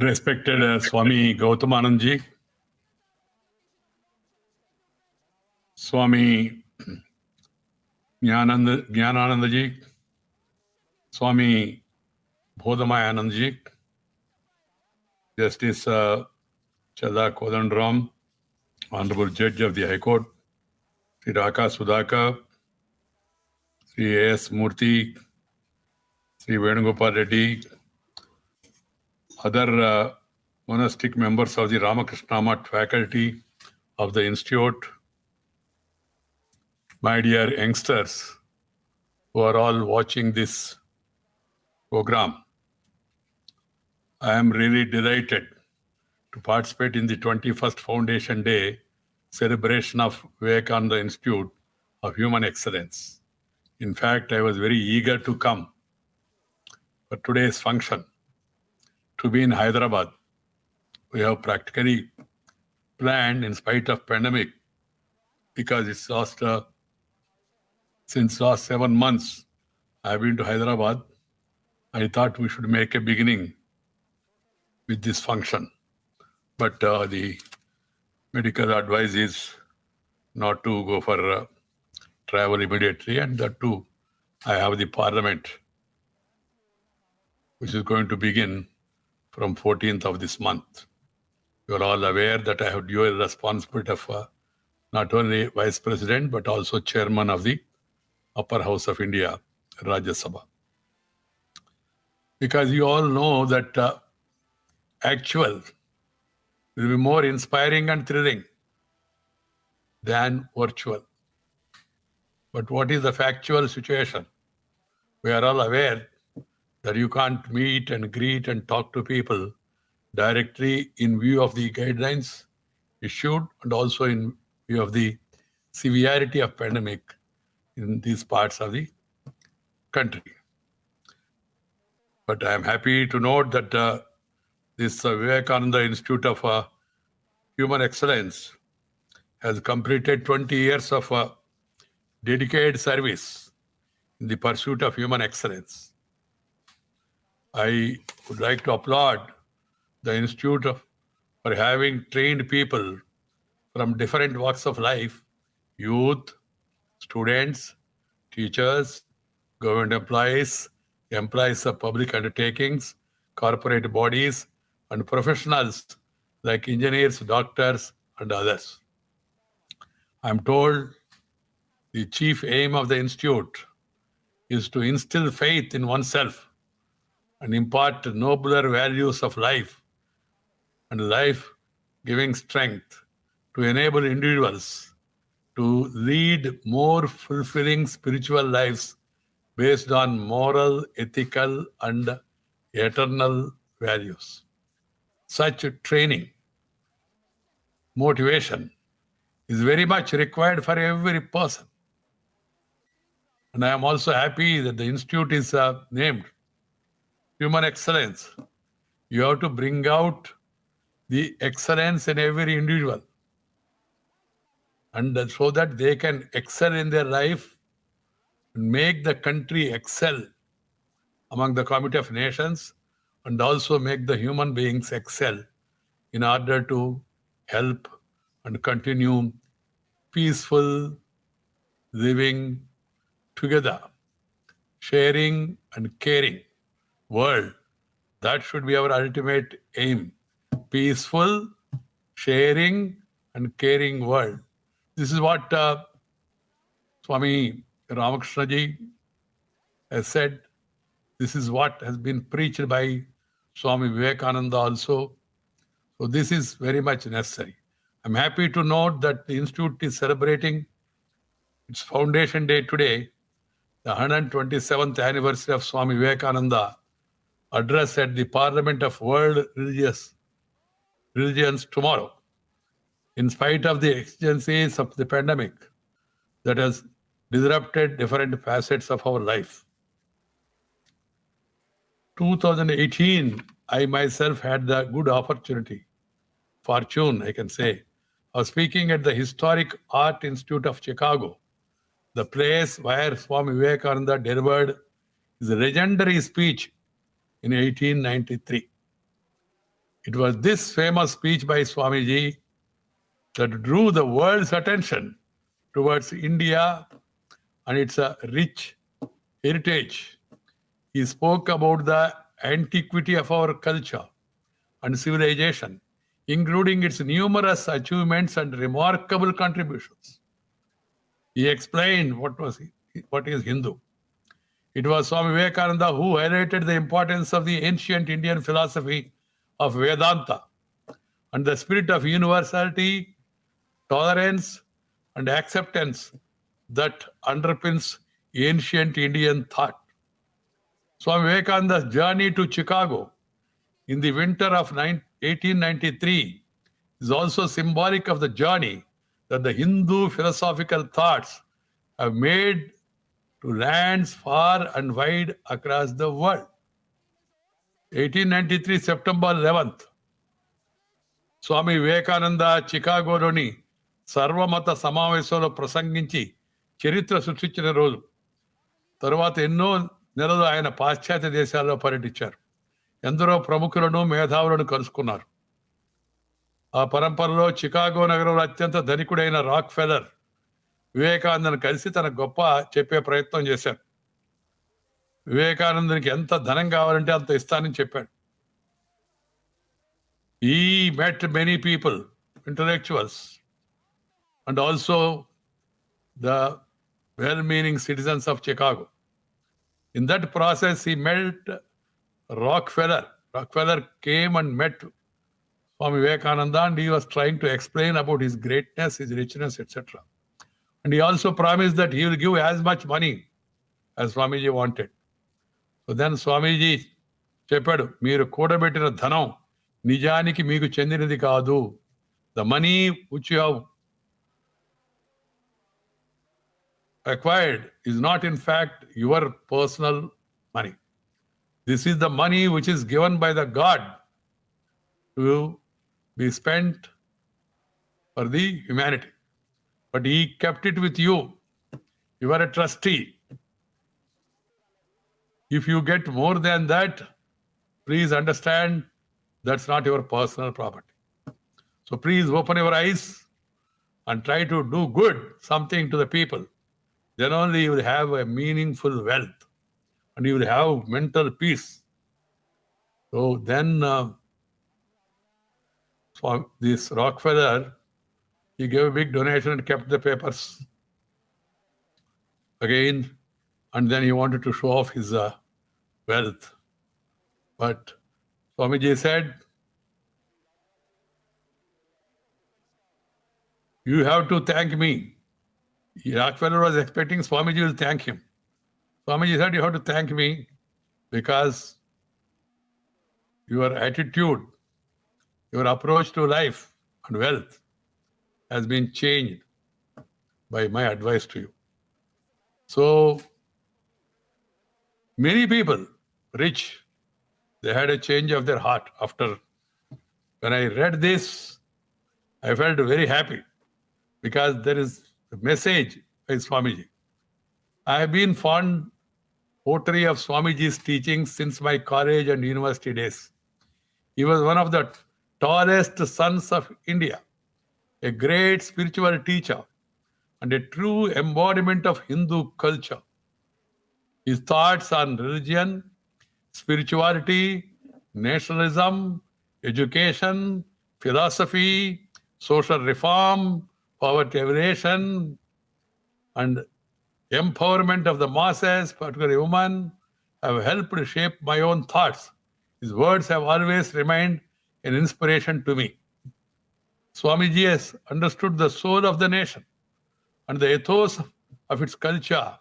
Respected Swami Gautamanand Swami Jnanananda Swami Bodhamayanand Justice Chada Kodandaram, Honorable Judge of the High Court, Sri Raka Sudhakar, Sri A.S. Murthy, Sri Venugopal Reddy, other monastic members of the Ramakrishna Math faculty of the Institute, my dear youngsters who are all watching this program. I am really delighted to participate in the 21st Foundation Day celebration of Vivekananda Institute of Human Excellence. In fact, I was very eager to come for today's function, to be in Hyderabad. We have practically planned in spite of pandemic because it's since last 7 months I've been to Hyderabad. I thought we should make a beginning with this function. But the medical advice is not to go for travel immediately, and that too, I have the parliament, which is going to begin from 14th of this month. You are all aware that I have dual responsibility of not only Vice President, but also Chairman of the Upper House of India, Rajya Sabha. Because you all know that actual will be more inspiring and thrilling than virtual. But what is the factual situation? We are all aware that you can't meet and greet and talk to people directly in view of the guidelines issued and also in view of the severity of pandemic in these parts of the country. But I am happy to note that this Vivekananda Institute of Human Excellence has completed 20 years of dedicated service in the pursuit of human excellence. I would like to applaud the Institute for having trained people from different walks of life, youth, students, teachers, government employees, employees of public undertakings, corporate bodies, and professionals like engineers, doctors, and others. I'm told the chief aim of the Institute is to instill faith in oneself and impart nobler values of life and life-giving strength to enable individuals to lead more fulfilling spiritual lives based on moral, ethical, and eternal values. Such training, motivation is very much required for every person. And I am also happy that the Institute is named Human Excellence. You have to bring out the excellence in every individual, and so that they can excel in their life and make the country excel among the Committee of Nations, and also make the human beings excel in order to help and continue peaceful living together, sharing and caring world. That should be our ultimate aim. Peaceful, sharing and caring world. This is what Swami Ramakrishna Ji has said. This is what has been preached by Swami Vivekananda also. So this is very much necessary. I'm happy to note that the Institute is celebrating its Foundation Day today, the 127th anniversary of Swami Vivekananda address at the Parliament of World Religions tomorrow. In spite of the exigencies of the pandemic that has disrupted different facets of our life. 2018, I myself had the good fortune, I can say, of speaking at the Historic Art Institute of Chicago, the place where Swami Vivekananda delivered his legendary speech in 1893. It was this famous speech by Swamiji that drew the world's attention towards India and its rich heritage. He spoke about the antiquity of our culture and civilization, including its numerous achievements and remarkable contributions. He explained what is Hindu. It was Swami Vivekananda who highlighted the importance of the ancient Indian philosophy of Vedanta and the spirit of universality, tolerance, and acceptance that underpins ancient Indian thought. Swami Vivekananda's journey to Chicago in the winter of 1893 is also symbolic of the journey that the Hindu philosophical thoughts have made to lands far and wide across the world. 1893 September 11th, Swami Vivekananda చికాగోలోని సర్వమత సమావేశంలో ప్రసంగించి చరిత్ర సృష్టించిన రోజు. తరువాత ఎన్నో నెలలు ఆయన పాశ్చాత్య దేశాల్లో పర్యటించారు. ఎందరో ప్రముఖులను మేధావులను కలుసుకున్నారు. ఆ పరంపరలో చికాగో నగరంలో అత్యంత ధనికుడైన రాక్ ఫెల్లర్ వివేకానందను కలిసి తన గొప్ప చెప్పే ప్రయత్నం చేశారు. వివేకానందునికి ఎంత ధనం కావాలంటే అంత ఇస్తానని చెప్పాడు. He met many people, intellectuals, and also the well-meaning citizens of Chicago. In that process, he met Rockefeller. Rockefeller came and met Swami Vivekananda, and he was trying to explain about his greatness, his richness, etc. And he also promised that he will give as much money as Swamiji wanted. So then Swamiji చెప్పాడు, మీరు కూడబెట్టిన ధనం నిజానికి మీకు చెందినది కాదు. The money which you have acquired is not in fact your personal money. This is the money which is given by the God to be spent for the humanity. But he kept it with you. You are a trustee. If you get more than that, please understand that's not your personal property. So please open your eyes and try to do good, something to the people. Then only you will have a meaningful wealth and you will have mental peace. So then this Rockefeller, he gave a big donation and kept the papers again, and then he wanted to show off his wealth. But Swamiji said, you have to thank me. Rockefeller was expecting Swamiji will thank him. Swamiji said, you have to thank me because your attitude, your approach to life and wealth has been changed by my advice to you. So many people, rich, they had a change of their heart after. When I read this, I felt very happy because there is a message by Swamiji. I have been fond votary of Swamiji's teachings since my college and university days. He was one of the tallest sons of India, a great spiritual teacher, and a true embodiment of Hindu culture. His thoughts on religion, spirituality, nationalism, education, philosophy, social reform, poverty alleviation, and empowerment of the masses, particularly women, have helped shape my own thoughts. His words have always remained an inspiration to me. Swamiji has understood the soul of the nation and the ethos of its culture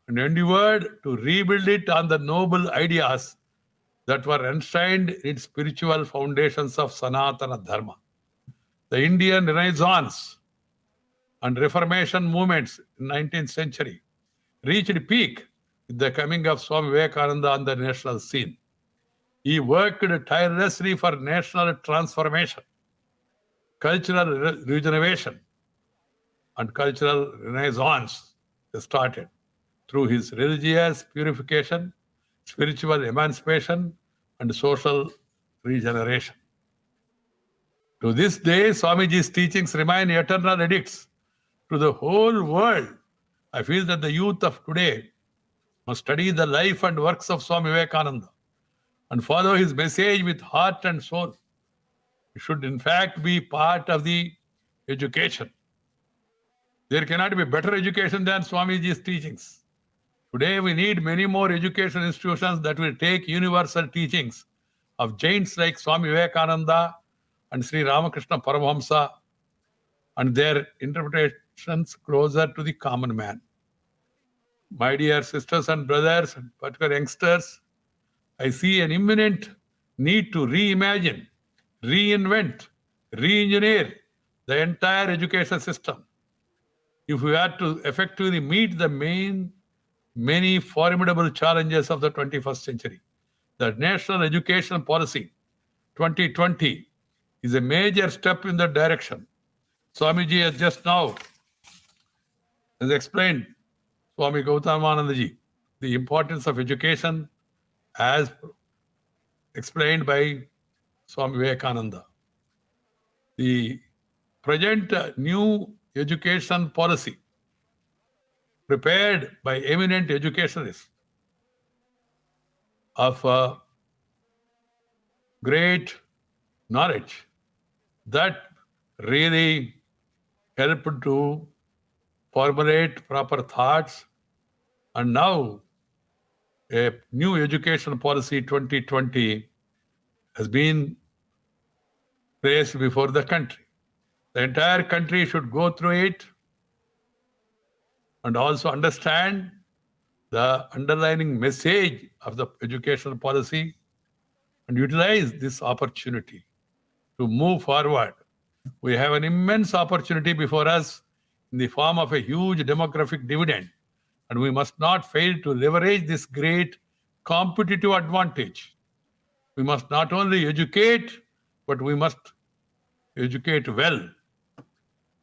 and endeavored to rebuild it on the noble ideas that were enshrined in its spiritual foundations of Sanatana Dharma. The Indian Renaissance and Reformation movements in the 19th century reached peak with the coming of Swami Vivekananda on the national scene. He worked tirelessly for national transformation, cultural regeneration, and cultural renaissance started through his religious purification, spiritual emancipation, and social regeneration. To this day, Swamiji's teachings remain eternal edicts to the whole world. I feel that the youth of today must study the life and works of Swami Vivekananda and follow his message with heart and soul. It should, in fact, be part of the education. There cannot be better education than Swamiji's teachings. Today, we need many more education institutions that will take universal teachings of giants like Swami Vivekananda and Sri Ramakrishna Paramahamsa and their interpretations closer to the common man. My dear sisters and brothers, and particular youngsters, I see an imminent need to reimagine, reinvent, re-engineer the entire education system. If we are to effectively meet the many formidable challenges of the 21st century, the National Education Policy 2020 is a major step in that direction. Swamiji has just now has explained, Swami Gautamanandaji, the importance of education as explained by Swami Vivekananda. The present new education policy prepared by eminent educationalists of great knowledge that really helped to formulate proper thoughts. And now a new education policy 2020 has been placed before the country. The entire country should go through it and also understand the underlying message of the educational policy and utilize this opportunity to move forward. We have an immense opportunity before us in the form of a huge demographic dividend, and we must not fail to leverage this great competitive advantage. We must not only educate, but we must educate well.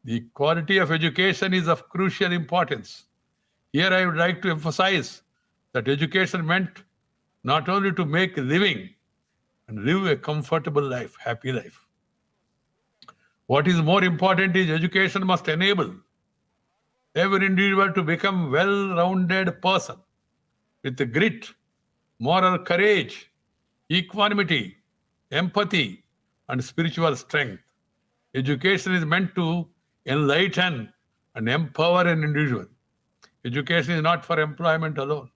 The quality of education is of crucial importance. Here I would like to emphasize that education meant not only to make a living and live a comfortable life, happy life. What is more important is education must enable every individual to become a well-rounded person with grit, moral courage, equanimity, empathy, and spiritual strength. Education is meant to enlighten and empower an individual. Education is not for employment alone.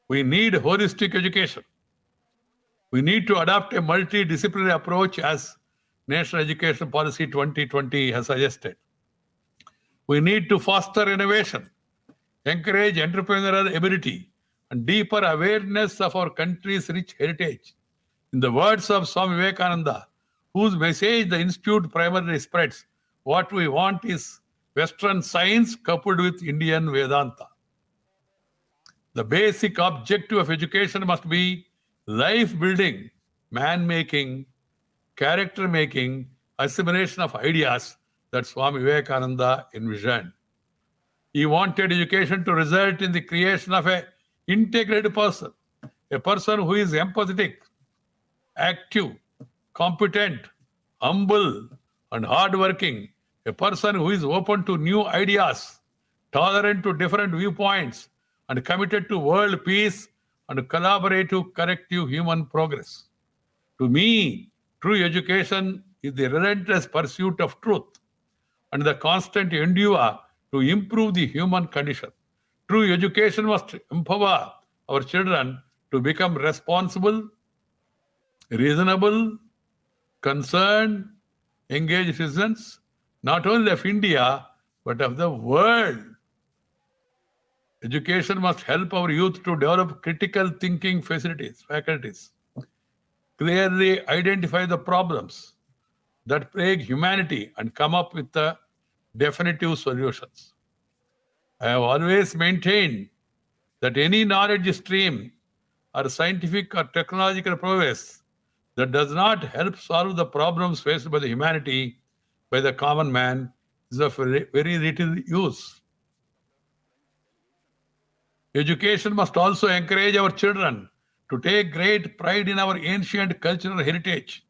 We need holistic education. We need to adopt a multidisciplinary approach as National Education Policy 2020 has suggested. We need to foster innovation, encourage entrepreneurial ability, and deeper awareness of our country's rich heritage. In the words of Swami Vivekananda, whose message the Institute primarily spreads, what we want is Western science coupled with Indian Vedanta. The basic objective of education must be life-building, man-making, character-making, assimilation of ideas that Swami Vivekananda envisioned. He wanted education to result in the creation of an integrated person, a person who is empathetic, active, competent, humble, and hardworking, a person who is open to new ideas, tolerant to different viewpoints, and committed to world peace and collaborative, collective human progress. To me, true education is the relentless pursuit of truth and the constant endeavor to improve the human condition. True education must empower our children to become responsible, reasonable, concerned, engaged citizens, not only of India, but of the world. Education must help our youth to develop critical thinking faculties, clearly identify the problems that plague humanity and come up with the definitive solutions. I have always maintained that any knowledge stream or scientific or technological progress that does not help solve the problems faced by the humanity, by the common man, is of very little use. Education must also encourage our children to take great pride in our ancient cultural heritage,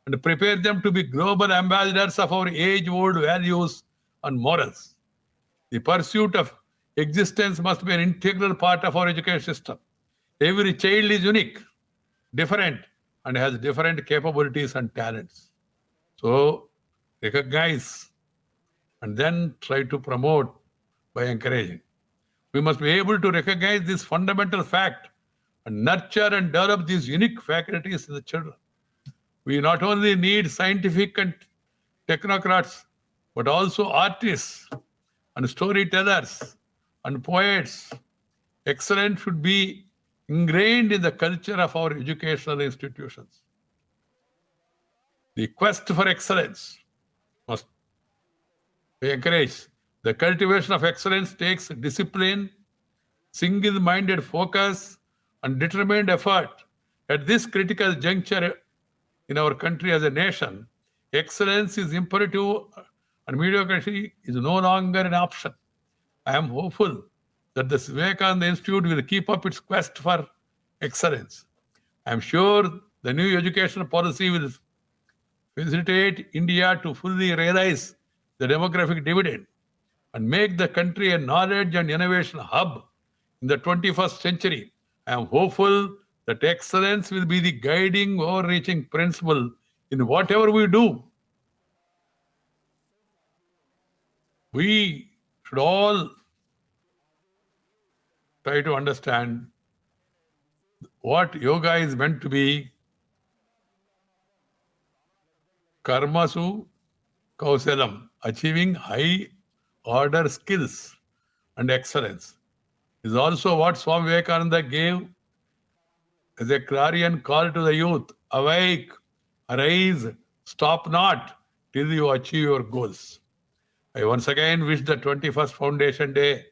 and prepare them to be global ambassadors of our age-old values and morals. The pursuit of existence must be an integral part of our education system. Every child is unique, different, and has different capabilities and talents. So, recognize and then try to promote by encouraging. We must be able to recognize this fundamental fact and nurture and develop these unique faculties in the children. We not only need scientific and technocrats, but also artists and storytellers and poets. Excellence should be ingrained in the culture of our educational institutions. The quest for excellence must be encouraged. The cultivation of excellence takes discipline, single-minded focus, and determined effort. At this critical juncture in our country as a nation, excellence is imperative and mediocrity is no longer an option. I am hopeful that the Vivekananda Institute will keep up its quest for excellence. I am sure the new educational policy will facilitate India to fully realize the demographic dividend and make the country a knowledge and innovation hub in the 21st century. I am hopeful that excellence will be the guiding, overreaching principle in whatever we do. We should all try to understand what yoga is meant to be. Karmasu Kausalam, achieving high order skills and excellence, is also what Swami Vivekananda gave as a clarion call to the youth. Awake, arise, stop not till you achieve your goals. I once again wish the 21st Foundation Day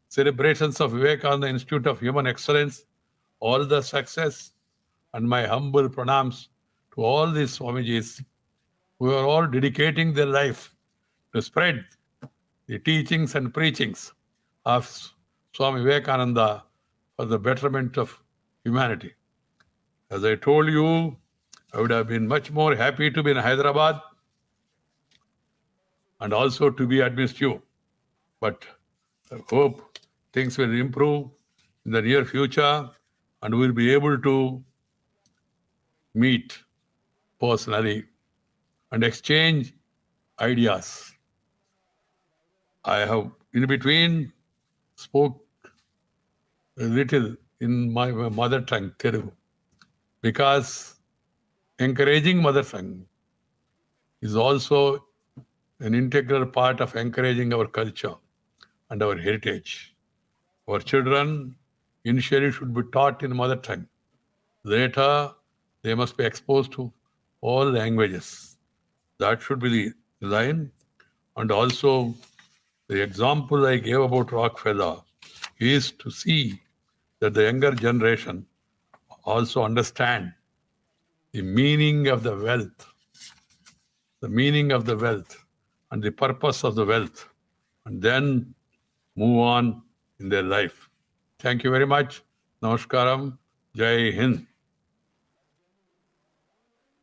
celebrations of Vivekananda Institute of Human Excellence all the success, and my humble pranams to all these Swamijis who are all dedicating their life to spread the teachings and preachings of Swami Vivekananda for the betterment of humanity. As I told you, I would have been much more happy to be in Hyderabad and also to be amidst you. But I hope things will improve in the near future and we'll be able to meet personally and exchange ideas. I have in between spoke a little in my mother tongue, Telugu, because encouraging mother tongue is also an integral part of encouraging our culture and our heritage. Our children initially should be taught in mother tongue. Later, they must be exposed to all languages. That should be the design. And also, the example I gave about Rockefeller is to see that the younger generation also understand the meaning of the wealth, and the purpose of the wealth, and then move on in their life. Thank you very much. Namaskaram. Jai Hind.